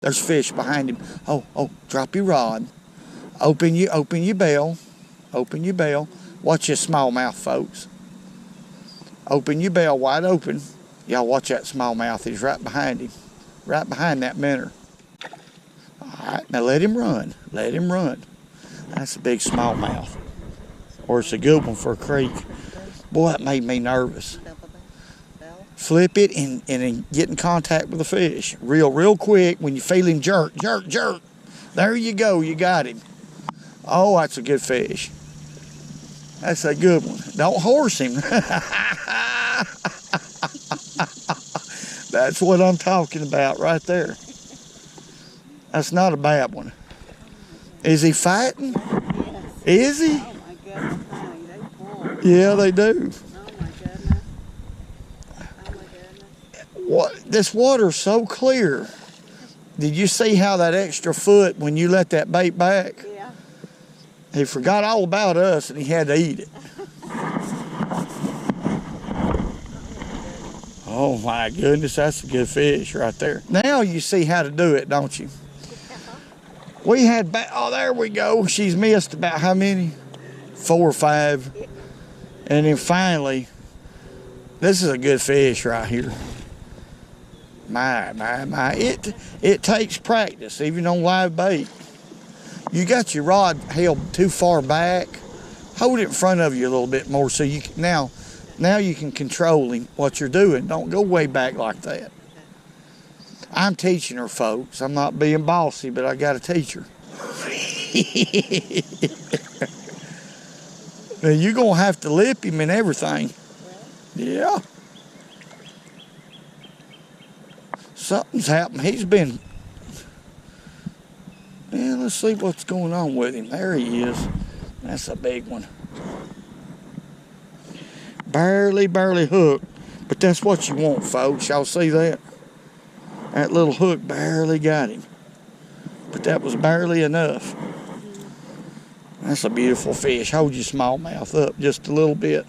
There's fish behind him. Oh, drop your rod. Open your bell. Open your bell. Watch your smallmouth, folks. Open your bell wide open. Y'all watch that smallmouth. He's right behind him. Right behind that minnow. Alright, now let him run. Let him run. That's a big smallmouth. Or it's a good one for a creek. Boy, that made me nervous. Flip it and get in contact with the fish. Real quick. When you feel him jerk. There you go. You got him. Oh, that's a good fish. That's a good one. Don't horse him. That's what I'm talking about right there. That's not a bad one. Is he fighting? Is he? Oh my goodness, honey, they pull. Yeah, they do. Oh my goodness. Oh my goodness. What? This water's so clear. Did you see how that extra foot when you let that bait back? Yeah. He forgot all about us and he had to eat it. Oh my goodness, that's a good fish right there. Now you see how to do it, don't you? We had, oh, there we go. She's missed about how many? 4 or 5. And then finally, this is a good fish right here. My. It takes practice, even on live bait. You got your rod held too far back. Hold it in front of you a little bit more so you can, now you can control what you're doing. Don't go way back like that. I'm teaching her, folks. I'm not being bossy, but I got to teach her. Now, you're going to have to lip him and everything. Yeah. Something's happened. He's been... Yeah, let's see what's going on with him. There he is. That's a big one. Barely hooked. But that's what you want, folks. Y'all see that? That little hook barely got him. But that was barely enough. That's a beautiful fish. Hold your smallmouth up just a little bit.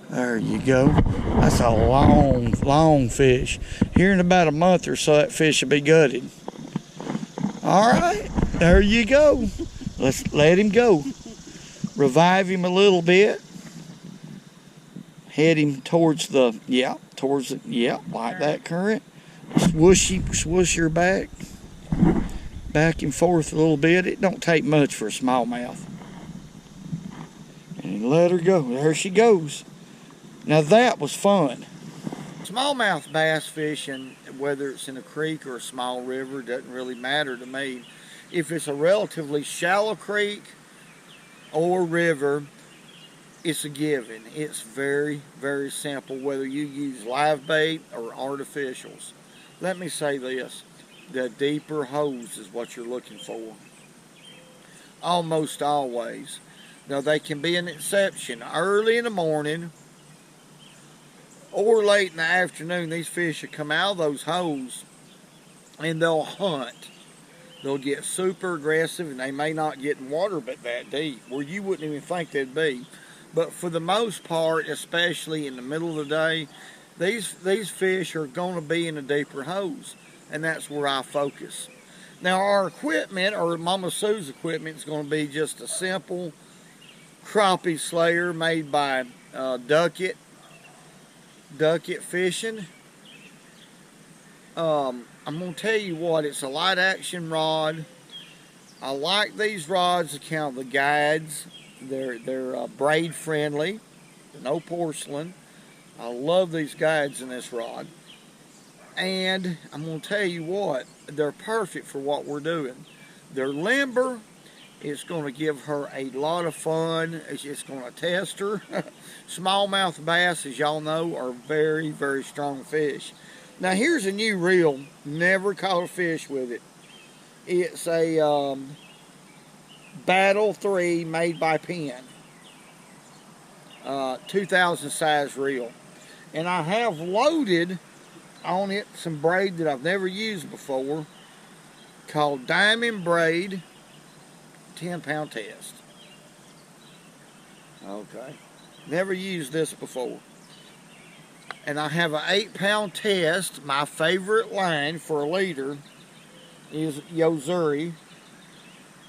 There you go. That's a long fish. Here in about a month or so, that fish will be gutted. All right, there you go. Let's let him go. Revive him a little bit. Head him towards the, like that current. Swoosh your back and forth a little bit. It don't take much for a smallmouth. And let her go. There she goes. Now that was fun. Smallmouth bass fishing, whether it's in a creek or a small river, doesn't really matter to me. If it's a relatively shallow creek or river, it's a given. It's very simple, whether you use live bait or artificials. Let me say this, the deeper hose is what you're looking for. Almost always. Now they can be an exception. Early in the morning or late in the afternoon, these fish will come out of those holes and they'll hunt. They'll get super aggressive and they may not get in water but that deep, where you wouldn't even think they'd be. But for the most part, especially in the middle of the day, these fish are going to be in a deeper hose, and that's where I focus. Now our equipment, or Mama Sue's equipment, is going to be just a simple crappie slayer made by Duckett Fishing. I'm going to tell you what, it's a light action rod. I like these rods, account of the guides. They're braid friendly, no porcelain. I love these guides in this rod. And I'm going to tell you what, they're perfect for what we're doing. They're limber. It's going to give her a lot of fun. It's going to test her. Smallmouth bass, as y'all know, are very strong fish. Now here's a new reel. Never caught a fish with it. It's a Battle 3 made by Penn. 2000 size reel. And I have loaded on it some braid that I've never used before, called Diamond Braid 10-pound test. Okay. Never used this before. And I have an 8-pound test. My favorite line for a leader is Yozuri.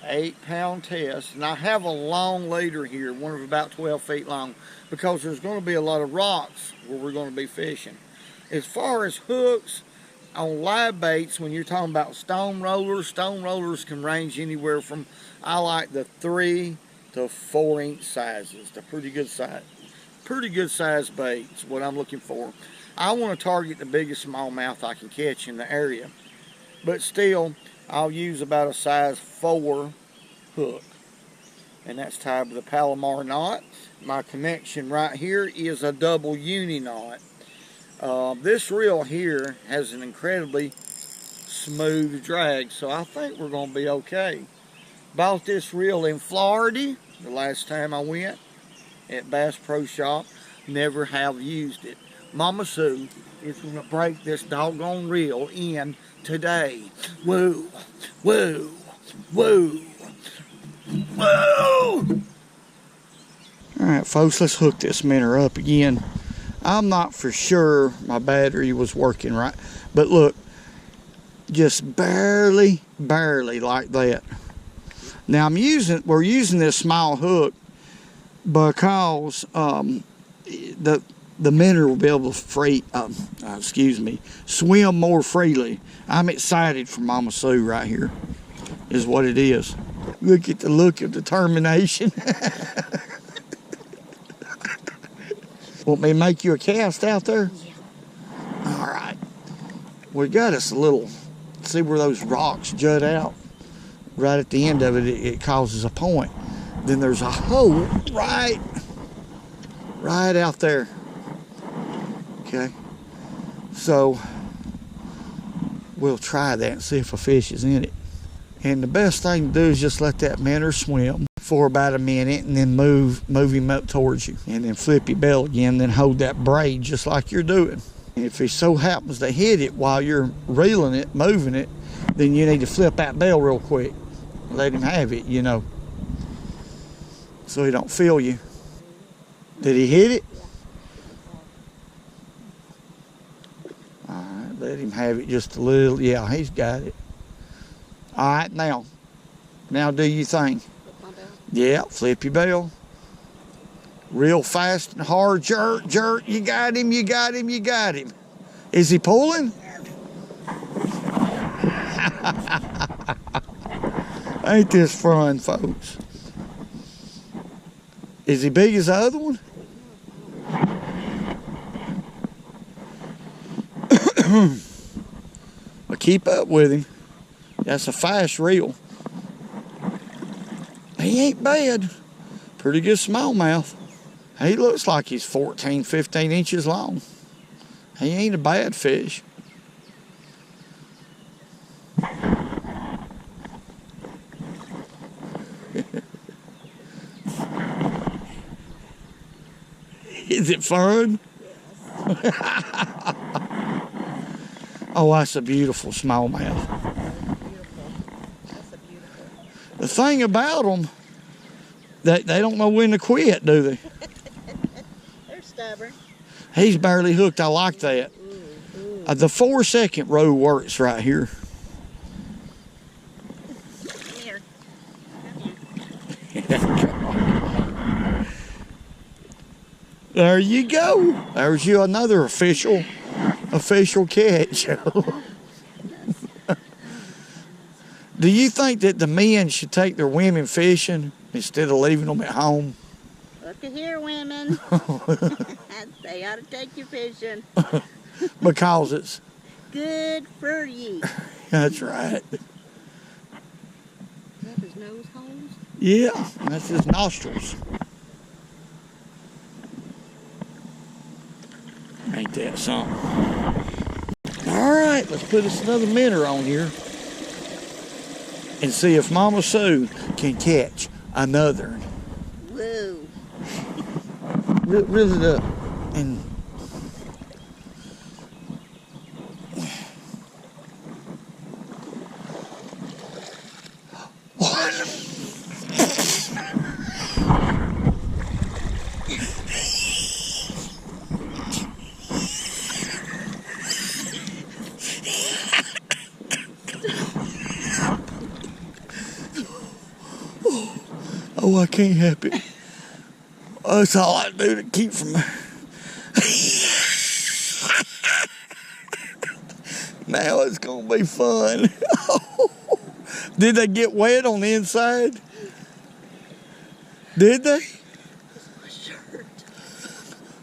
8-pound test. And I have a long leader here, one of about 12 feet long, because there's going to be a lot of rocks where we're going to be fishing. As far as hooks on live baits, when you're talking about stone rollers can range anywhere from, I like the 3 to 4 inch sizes. They're pretty good size baits, what I'm looking for. I want to target the biggest smallmouth I can catch in the area, but still I'll use about a size 4 hook, and that's tied with a Palomar knot. My connection right here is a double uni knot. This reel here has an incredibly smooth drag, so I think we're going to be okay. Bought this reel in Florida the last time I went at Bass Pro Shop. Never have used it. Mama Sue is going to break this doggone reel in today. Woo, woo, woo, woo! Alright folks, let's hook this minnow up again. I'm not for sure my battery was working right, but look, just barely like that. Now we're using this small hook because the minnow will be able to swim more freely. I'm excited for Mama Sue right here, is what it is. Look at the look of determination. Want me to make you a cast out there? Yeah. All right. We got us a little, see where those rocks jut out? Right at the end of it, it causes a point. Then there's a hole right out there. Okay. So we'll try that and see if a fish is in it. And the best thing to do is just let that minnow swim for about a minute and then move him up towards you. And then flip your bell again, then hold that braid just like you're doing. And if he so happens to hit it while you're reeling it, moving it, then you need to flip that bell real quick. Let him have it, you know, so he don't feel you. Did he hit it? All right, let him have it just a little. Yeah, he's got it. All right, now do your thing. Yeah, flip your bell. Real fast and hard jerk. You got him. Is he pulling? Ain't this fun, folks? Is he big as the other one? Well, keep up with him. That's a fast reel. He ain't bad. Pretty good smallmouth. He looks like he's 14, 15 inches long. He ain't a bad fish. Is it fun? Oh, that's a beautiful smallmouth. The thing about them, they don't know when to quit, do they? They're stubborn. He's barely hooked. I like that. The 4-second row works right here. Come here. There you go. There's you another official catch. Do you think that the men should take their women fishing instead of leaving them at home? Look at here, women. They ought to take you fishing. Because it's good for you. That's right. Is that his nose holes? Yeah, that's his nostrils. Ain't that something? All right, let's put us another minnow on here and see if Mama Sue can catch another. Whoa. Reel it up and Oh, I can't help it. Oh, that's all I do to keep from... Now it's going to be fun. Did they get wet on the inside? Did they? My shirt.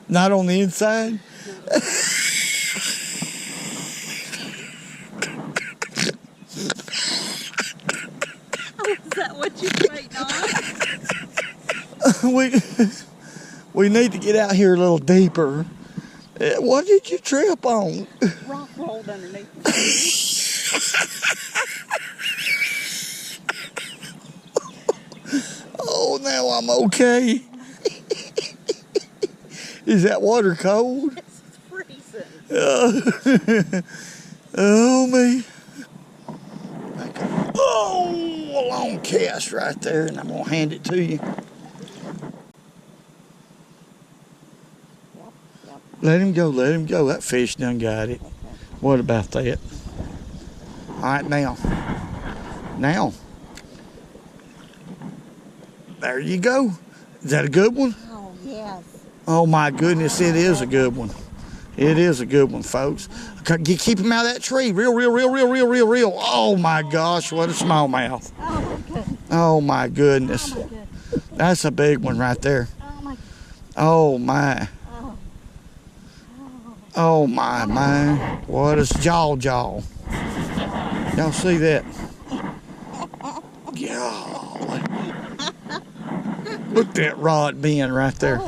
Not on the inside? Is that what you're waiting on? We need to get out here a little deeper. What did you trip on? Rock rolled underneath. Oh, now I'm okay. Is that water cold? It's freezing. Oh, me. Oh, a long cast right there, and I'm going to hand it to you. Let him go, let him go. That fish done got it. What about that? All right, now. Now. There you go. Is that a good one? Oh, yes. Oh, my goodness, it is a good one. It is a good one, folks. Keep him out of that tree. Real. Oh, my gosh, what a smallmouth. Oh, my goodness. Oh, my goodness. That's a big one right there. Oh, my. Oh, my. Oh, my. What a jaw. Y'all see that? Golly. Look at that rod bend right there.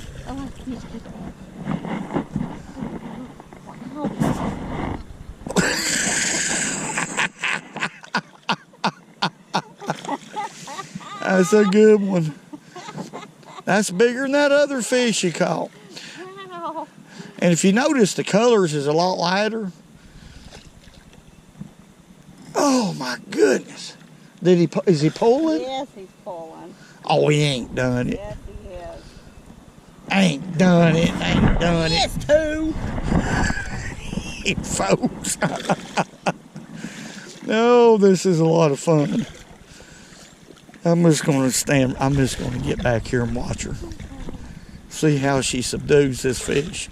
That's a good one. That's bigger than that other fish you caught. Wow. And if you notice, the colors is a lot lighter. Oh my goodness! Is he pulling? Yes, he's pulling. Oh, he ain't done it. Yes, he is. Ain't done it. Yes, too. Folks. No, this is a lot of fun. I'm just going to get back here and watch her. See how she subdues this fish.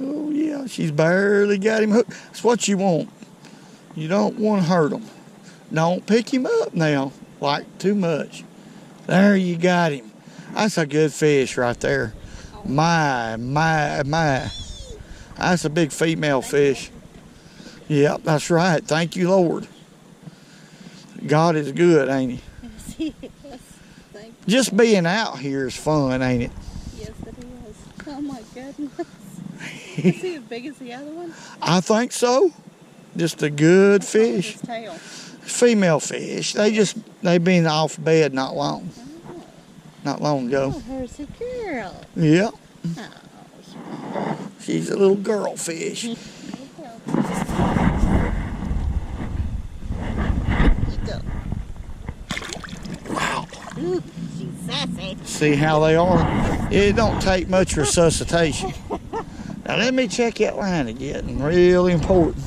Oh, yeah, she's barely got him hooked. That's what you want. You don't want to hurt him. Don't pick him up now, like too much. There, you got him. That's a good fish right there. My. That's a big female fish. Yep, that's right. Thank you, Lord. God is good, ain't he? Yes, he is. Thank you. Just being out here is fun, ain't it? Yes, it is. Oh, my goodness. Is he as big as the other one? I think so. Just a good What's wrong with fish. his tail? Female fish. They been off bed not long. Oh. Not long ago. Oh, there's a girl. Yep. Oh, She's a little girl fish. Wow. Ooh, she's sassy. See how they are? It don't take much resuscitation. Now let me check that line again. Really important.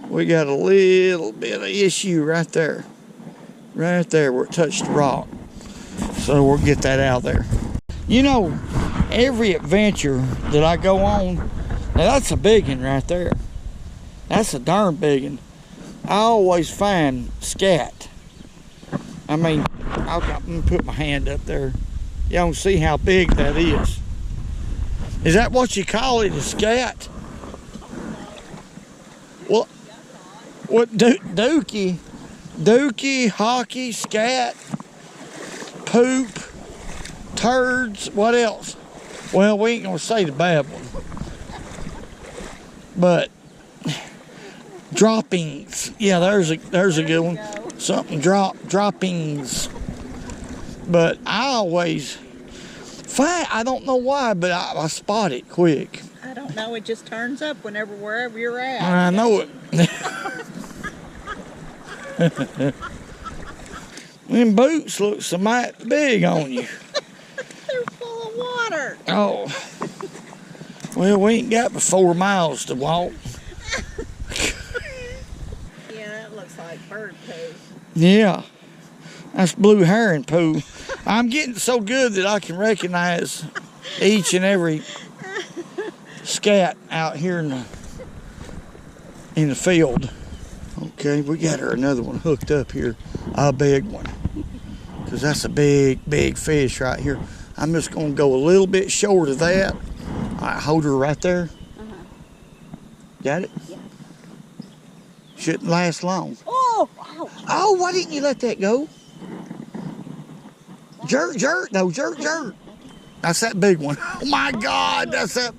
We got a little bit of issue right there. Right there where it touched the rock. So we'll get that out there. You know, every adventure that I go on, now that's a big one right there. That's a darn big one. I always find scat. I mean, I'm gonna put my hand up there. Y'all can see how big that is. Is that what you call it, a scat? Well, what dookie, hockey, scat, poop, turds, what else? Well, we ain't gonna say the bad one. But droppings. Yeah, there's a good one. Something droppings. But I always find, I don't know why, but I spot it quick. I don't know. It just turns up wherever you're at. I know it. Them boots look so mighty big on you. They're full of water. Oh. Well, we ain't got but 4 miles to walk. Yeah, that's blue herring poo. I'm getting so good that I can recognize each and every scat out here in the field. Okay, we got her another one hooked up here, a big one, because that's a big fish right here. I'm just gonna go a little bit short of that. All right, hold her right there. Got it? Yeah. Shouldn't last long. Oh, ouch. Oh, why didn't you let that go? Jerk, no, jerk. That's that big one. Oh my God, that's that.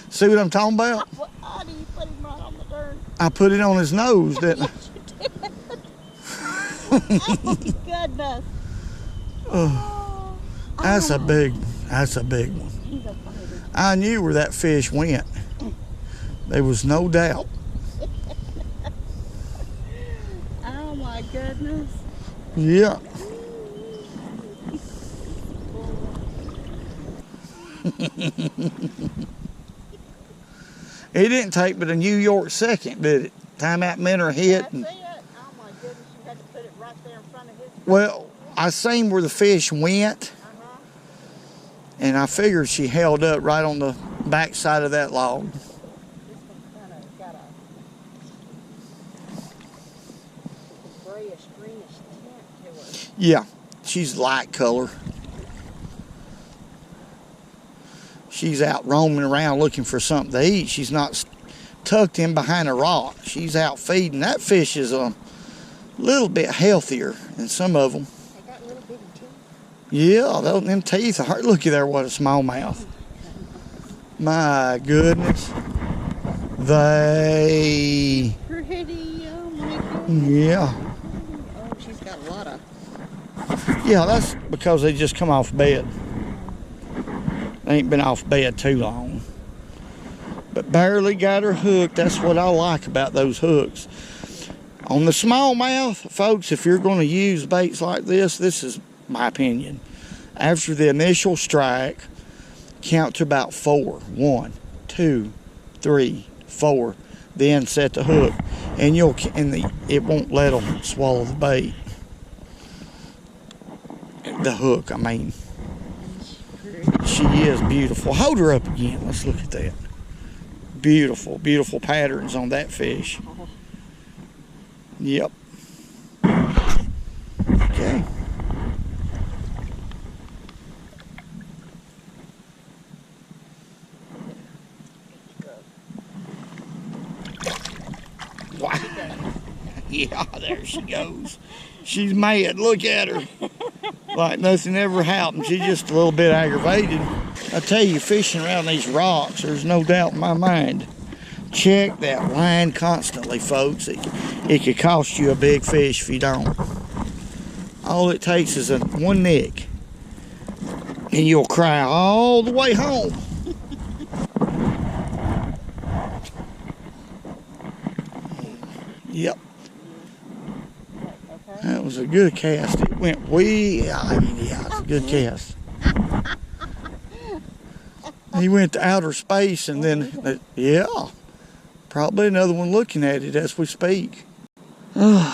See what I'm talking about? How do you put him right on the darn? I put it on his nose, didn't I? Oh, goodness. Oh, That's a big one. he's a fighter. I knew where that fish went. There was no doubt. Oh, my goodness. Yeah. It didn't take but a New York second, did it? Time that minnow hit. That's it. Oh, my goodness. You had to put it right there in front of his. Well, I seen where the fish went, and I figured she held up right on the back side of that log. This one's kind of got a grayish, greenish tint to her. Yeah, she's light color. She's out roaming around looking for something to eat. She's not tucked in behind a rock. She's out feeding. That fish is a little bit healthier than some of them. They got little bitty teeth. Yeah, them teeth are. Looky there, what a smallmouth. My goodness. They. Pretty, oh my goodness. Yeah. Oh, she's got a lot of. Yeah, that's because they just come off bed. They ain't been off bed too long. But barely got her hooked. That's what I like about those hooks. On the smallmouth, folks, if you're going to use baits like this is my opinion. After the initial strike, count to about 4. 1, 2, 3, 4. Then set the hook, and it won't let them swallow the bait. The hook, I mean. She is beautiful. Hold her up again. Let's look at that. Beautiful, beautiful patterns on that fish. Yep. Okay. Wow. Yeah, there she goes. She's mad. Look at her. Like nothing ever happened. She's just a little bit aggravated. I tell you, fishing around these rocks, there's no doubt in my mind. Check that line constantly, folks. It could cost you a big fish if you don't. All it takes is one nick, and you'll cry all the way home. Yep. That was a good cast. It went way out. Yeah, it's a good cast. He went to outer space, and then, yeah, probably another one looking at it as we speak. Come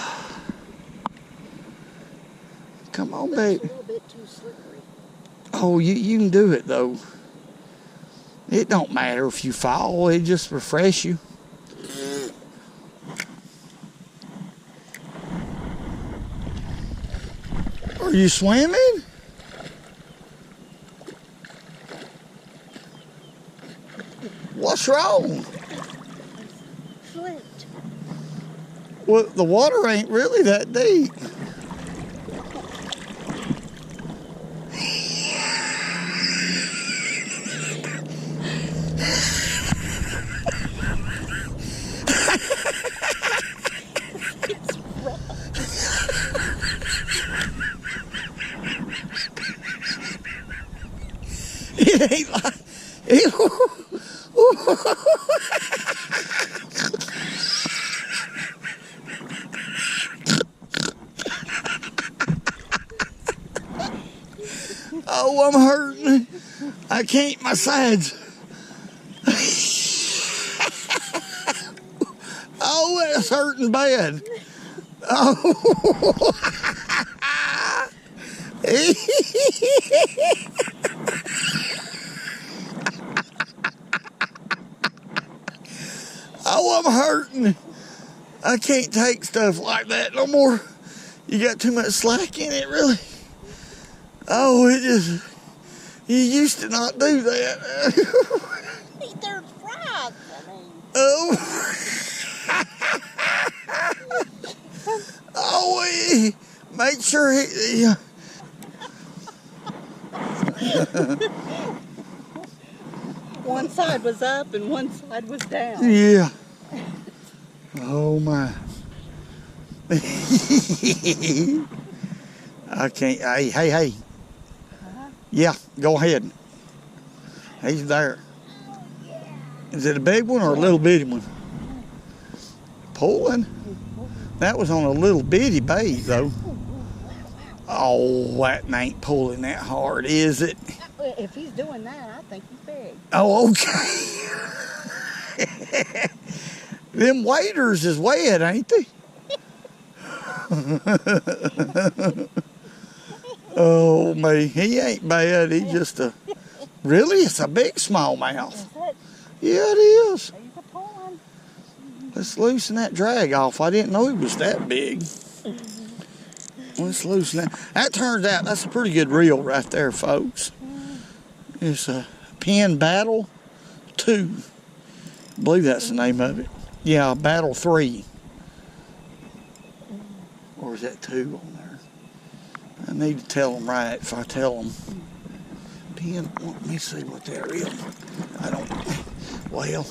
on, baby. It's a little bit too slippery. Oh, you can do it, though. It don't matter if you fall. It just refresh you. Are you swimming? What's wrong? Slipped. Well, the water ain't really that deep. It ain't like... Oh, I'm hurting. I can't, my sides. Oh, that's hurting bad. Oh. Oh, I'm hurting. I can't take stuff like that no more. You got too much slack in it, really. Oh, it just, you used to not do that. There's frogs, I mean. Oh. Oh, make sure he. One side was up and one side was down. Yeah. Oh my. I can't. Hey. Yeah, go ahead. He's there. Is it a big one or a little bitty one? Pulling? That was on a little bitty bait though. Oh, that ain't pulling that hard, is it? If he's doing that, I think he's big. Oh, okay. Them waders is wet, ain't they? Oh, me. He ain't bad. He just a... Really? It's a big smallmouth. Is it? Yeah, it is. He's a pulling. Let's loosen that drag off. I didn't know he was that big. Let's loosen that. That turns out that's a pretty good reel right there, folks. It's a Penn Battle 2. I believe that's the name of it. Yeah, Battle 3. Or is that 2 on there? I need to tell them right if I tell them. Penn, let me see what that is. I don't, well,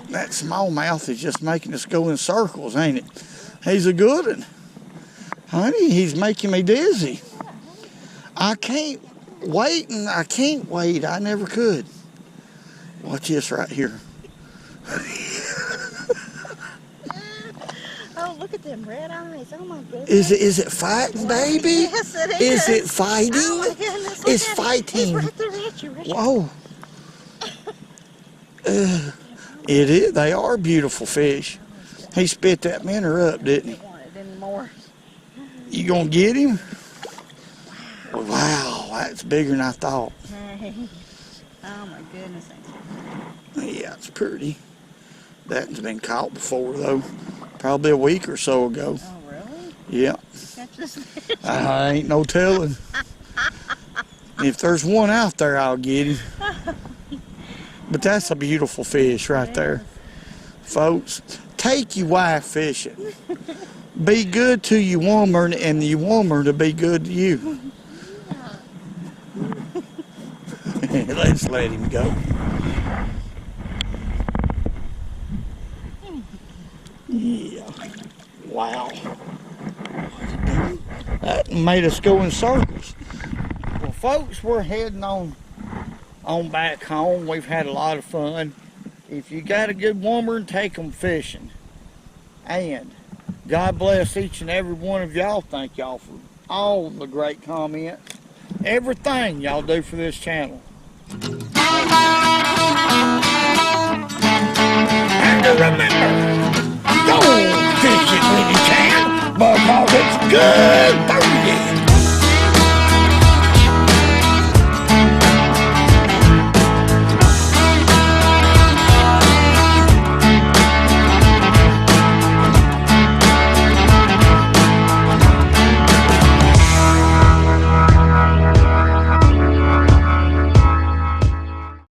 that smallmouth is just making us go in circles, ain't it? He's a good one. Honey, he's making me dizzy. I can't wait and I can't wait. I never could. Watch this right here. Oh, look at them red eyes. Oh, my goodness. Is it fighting, baby? Yes, it is. Is it fighting? Oh, my goodness. It's fighting. He's right there at you, Richard. Whoa. It is. They are beautiful fish. He spit that minnow up, didn't he? I don't want it anymore. You gonna get him? Wow, that's bigger than I thought. Hey. Oh, my goodness. Yeah, it's pretty. That's been caught before, though. Probably a week or so ago. Oh, really? Yeah. Catch this fish. I ain't no telling. If there's one out there, I'll get him. But that's a beautiful fish right there. Folks, take your wife fishing. Be good to your woman and your woman to be good to you. Let's let him go. Yeah. Wow. That made us go in circles. Well, folks, we're heading on back home. We've had a lot of fun. If you got a good woman, take them fishing. And God bless each and every one of y'all. Thank y'all for all the great comments. Everything y'all do for this channel. And to remember, go fishing when you can, because it's good for you.